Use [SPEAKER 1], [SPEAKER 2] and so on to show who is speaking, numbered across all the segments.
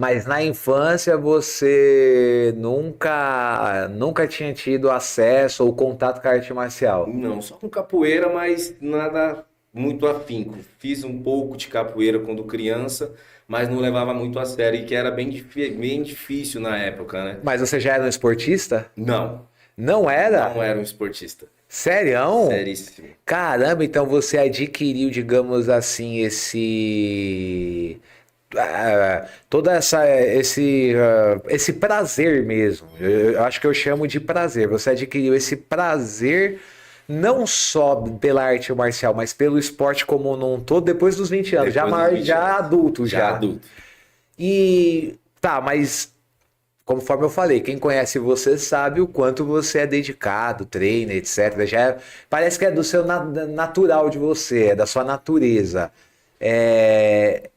[SPEAKER 1] Mas na infância você nunca tinha tido acesso ou contato com a arte marcial.
[SPEAKER 2] Não, só com capoeira, mas nada muito afinco. Fiz um pouco de capoeira quando criança, mas não levava muito a sério e que era bem difícil na época, né?
[SPEAKER 1] Mas você já era um esportista?
[SPEAKER 2] Não,
[SPEAKER 1] Não era?
[SPEAKER 2] não era um esportista.
[SPEAKER 1] Sério?
[SPEAKER 2] Seríssimo.
[SPEAKER 1] Caramba, então você adquiriu, digamos assim, toda esse prazer mesmo. Eu acho que eu chamo de prazer. Você adquiriu esse prazer não só pela arte marcial, mas pelo esporte como um todo depois dos 20 anos, já
[SPEAKER 2] Depois dos
[SPEAKER 1] maior,
[SPEAKER 2] 20
[SPEAKER 1] já
[SPEAKER 2] anos.
[SPEAKER 1] adulto
[SPEAKER 2] Já
[SPEAKER 1] já.
[SPEAKER 2] adulto.
[SPEAKER 1] E tá, mas conforme eu falei, quem conhece você sabe o quanto você é dedicado, treina, etc. Parece que é do seu natural de você, é da sua natureza. É,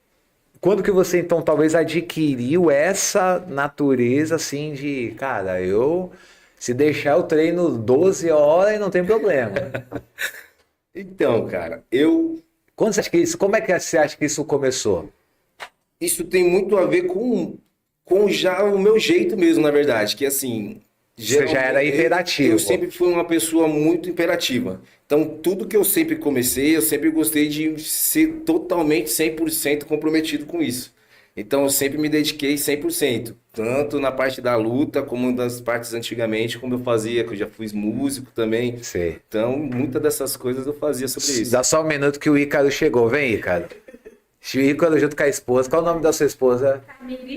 [SPEAKER 1] quando que você então talvez adquiriu essa natureza assim de, cara, eu se deixar eu treino 12 horas e não tem problema.
[SPEAKER 2] Então, cara, eu
[SPEAKER 1] Quando você acha que isso, como é que você acha que isso começou?
[SPEAKER 2] isso tem muito a ver com já o meu jeito mesmo, na verdade, que assim,
[SPEAKER 1] Você já era
[SPEAKER 2] geralmente eu
[SPEAKER 1] imperativo.
[SPEAKER 2] sempre fui uma pessoa muito imperativa. Então, tudo que eu sempre comecei, eu sempre gostei de ser totalmente 100% comprometido com isso. Então, eu sempre me dediquei 100%, tanto na parte da luta, como das partes antigamente, como eu fazia, que eu já fui músico também.
[SPEAKER 1] Sei.
[SPEAKER 2] Então, muitas dessas coisas eu fazia sobre isso.
[SPEAKER 1] Dá só um minuto que o Ícaro chegou. Vem, Ícaro. Ícaro junto com a esposa. Qual é o nome da sua esposa?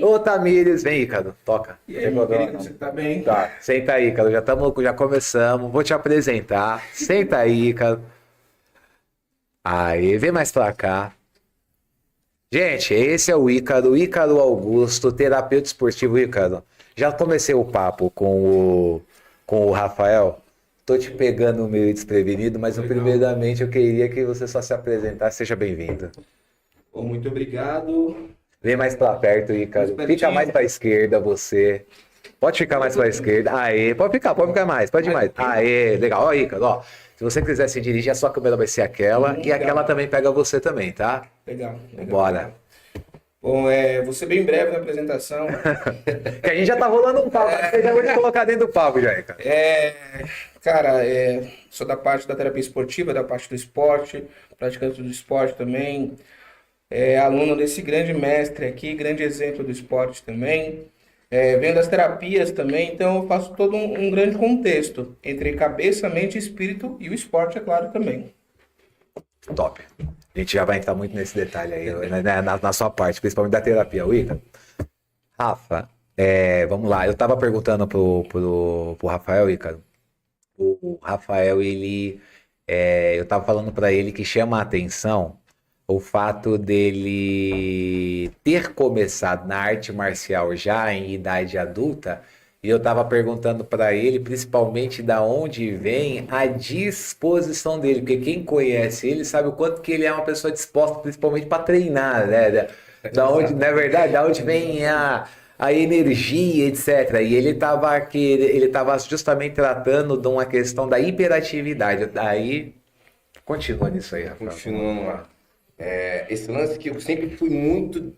[SPEAKER 1] Ô, Tamires. Vem, Ícaro. Toca.
[SPEAKER 3] E
[SPEAKER 1] Não tem
[SPEAKER 3] aí, meu
[SPEAKER 1] problema
[SPEAKER 3] querido,
[SPEAKER 1] não.
[SPEAKER 3] você tá bem?
[SPEAKER 1] Tá. Senta aí, Ícaro. Já começamos. Vou te apresentar. Senta aí, Ícaro. Aí, vem mais pra cá. Gente, esse é o Ícaro Augusto, terapeuta esportivo. Ícaro. Já comecei o papo com o Rafael. Tô te pegando meio desprevenido, mas
[SPEAKER 3] Legal.
[SPEAKER 1] primeiramente eu queria que você só se apresentasse. Seja bem-vindo.
[SPEAKER 3] Bom, muito obrigado.
[SPEAKER 1] Vem mais pra perto, Ícaro.
[SPEAKER 3] Mais
[SPEAKER 1] Fica
[SPEAKER 3] pertinho.
[SPEAKER 1] mais pra esquerda, você. Pode ficar mais pra esquerda. Aê, pode ficar mais, pode ir mais. Aê, legal. Ó, Ícaro, ó. Se você quiser se dirigir, a sua câmera vai ser aquela e
[SPEAKER 3] Legal.
[SPEAKER 1] aquela também pega você também, tá?
[SPEAKER 3] Legal, legal.
[SPEAKER 1] Bora.
[SPEAKER 3] Bom, vou ser bem breve na apresentação.
[SPEAKER 1] Que a gente já tá rolando um papo, você já vou te colocar dentro do papo já, Ícaro.
[SPEAKER 3] Cara, sou da parte da terapia esportiva, da parte do esporte, praticante do esporte também. Aluno desse grande mestre aqui, grande exemplo do esporte também. Venho das terapias também, então eu faço todo um grande contexto entre cabeça, mente, espírito e o esporte, é claro, também.
[SPEAKER 1] Top. A gente já vai entrar muito nesse detalhe aí, né, na sua parte, principalmente da terapia, Ícaro. Rafa, vamos lá. Eu tava perguntando pro Rafael, Ícaro. O Rafael, eu tava falando pra ele que chama a atenção o fato dele ter começado na arte marcial já em idade adulta, e eu tava perguntando pra ele principalmente da onde vem a disposição dele, porque quem conhece ele sabe o quanto que ele é uma pessoa disposta, principalmente para treinar, né? Da onde, na verdade, da onde vem a energia, etc. E ele tava justamente tratando de uma questão da hiperatividade. Daí, continua nisso aí, Rafael.
[SPEAKER 2] Continuando lá. Esse lance que eu sempre fui muito,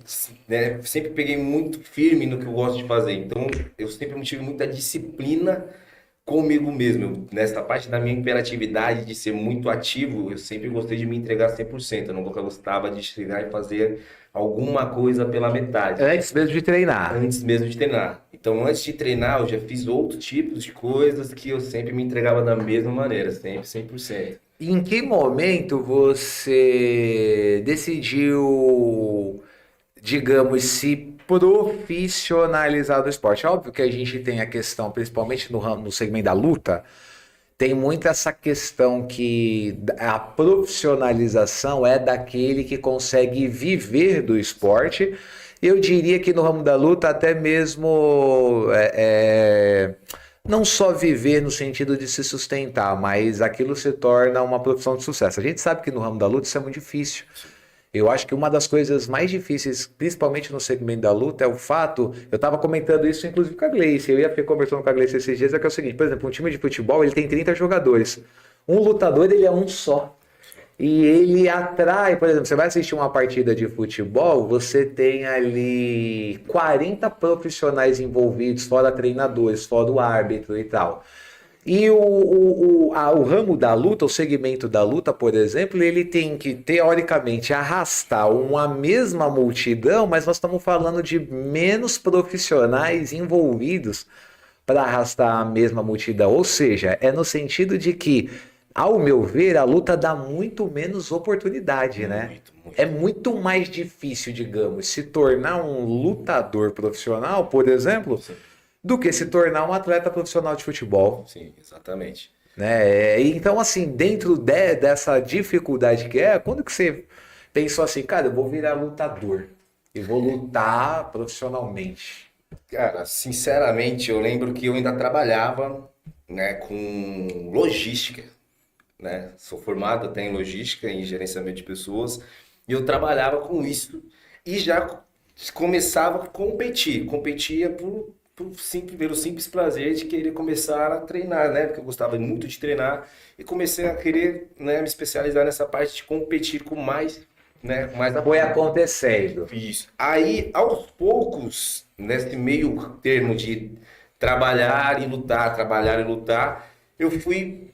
[SPEAKER 2] né, sempre peguei muito firme no que eu gosto de fazer. Então, eu sempre tive muita disciplina comigo mesmo. Nessa parte da minha imperatividade de ser muito ativo, eu sempre gostei de me entregar 100%. Eu nunca gostava de chegar e fazer alguma coisa pela metade,
[SPEAKER 1] Antes mesmo de treinar.
[SPEAKER 2] antes mesmo de treinar. Então, antes de treinar, eu já fiz outros tipos de coisas que eu sempre me entregava da mesma maneira, sempre 100%.
[SPEAKER 1] Em que momento você decidiu, digamos, se profissionalizar do esporte? Óbvio que a gente tem a questão, principalmente no segmento da luta, tem muito essa questão que a profissionalização é daquele que consegue viver do esporte. Eu diria que no ramo da luta, até mesmo não só viver no sentido de se sustentar, mas aquilo se torna uma profissão de sucesso. A gente sabe que no ramo da luta isso é muito difícil. Eu acho que uma das coisas mais difíceis, principalmente no segmento da luta, é o fato. Eu estava comentando isso, inclusive, com a Gleice. Eu ia ter conversando com a Gleice esses dias, é que é o seguinte: por exemplo, um time de futebol ele tem 30 jogadores. Um lutador ele é um só. E ele atrai, por exemplo, você vai assistir uma partida de futebol, você tem ali 40 profissionais envolvidos, fora treinadores, fora o árbitro e tal. E o ramo da luta, o segmento da luta, por exemplo, ele tem que, teoricamente, arrastar uma mesma multidão, mas nós estamos falando de menos profissionais envolvidos para arrastar a mesma multidão. Ou seja, é no sentido de que, ao meu ver, a luta dá muito menos oportunidade, né?
[SPEAKER 2] Muito.
[SPEAKER 1] É muito mais difícil, digamos, se tornar um lutador profissional, por exemplo,
[SPEAKER 2] Sim,
[SPEAKER 1] do que se tornar um atleta profissional de futebol,
[SPEAKER 2] sim, exatamente.
[SPEAKER 1] né? Então, assim, dentro dessa dificuldade que é, quando que você pensou assim, cara, eu vou virar lutador e vou lutar profissionalmente?
[SPEAKER 2] Cara, sinceramente, eu lembro que eu ainda trabalhava, né, com logística, né? Sou formado até em logística, em gerenciamento de pessoas, e eu trabalhava com isso e já começava a competir. Competia pelo simples prazer de querer começar a treinar, né? Porque eu gostava muito de treinar e comecei a querer, né, me especializar nessa parte de competir com mais, né, com mais
[SPEAKER 1] Foi acontecendo.
[SPEAKER 2] isso. Aí, aos poucos, nesse meio termo de trabalhar e lutar, eu fui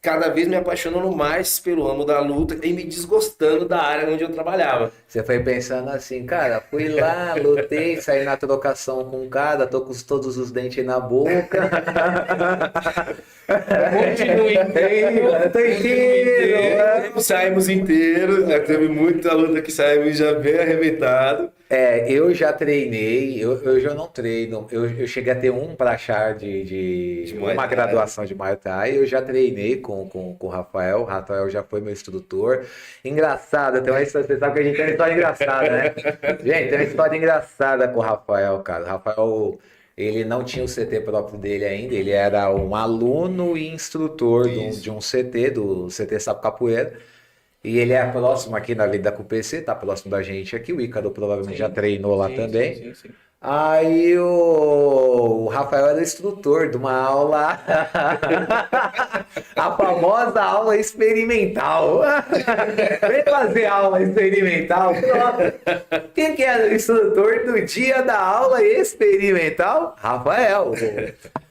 [SPEAKER 2] cada vez me apaixonando mais pelo ramo da luta e me desgostando da área onde eu trabalhava.
[SPEAKER 1] Você foi pensando assim, cara, fui lá, lutei, saí na trocação com o cara, tô com todos os dentes na boca.
[SPEAKER 3] Continua inteiro.
[SPEAKER 1] Tô inteiro.
[SPEAKER 2] Saímos inteiros, já teve muita luta que saímos já bem arrebentado.
[SPEAKER 1] Eu já treinei, eu já não treino, eu cheguei a ter um prachar de
[SPEAKER 2] Muay
[SPEAKER 1] uma
[SPEAKER 2] Thai.
[SPEAKER 1] graduação de Muay Thai, eu já treinei com o Rafael já foi meu instrutor. Engraçado, tem uma história, você sabe que a gente tem uma história engraçada, né? Gente, tem uma história engraçada com o Rafael, cara. O Rafael, ele não tinha o CT próprio dele ainda, ele era um aluno e instrutor de um CT, do CT Sapo Capoeira. E ele é próximo aqui na Vida com o PC, tá próximo da gente aqui. O Ícaro provavelmente já treinou lá também.
[SPEAKER 3] Sim.
[SPEAKER 1] Aí o Rafael era instrutor de uma aula, a famosa aula experimental. Vem fazer aula experimental. Pronto. Quem que era o instrutor do dia da aula experimental? Rafael.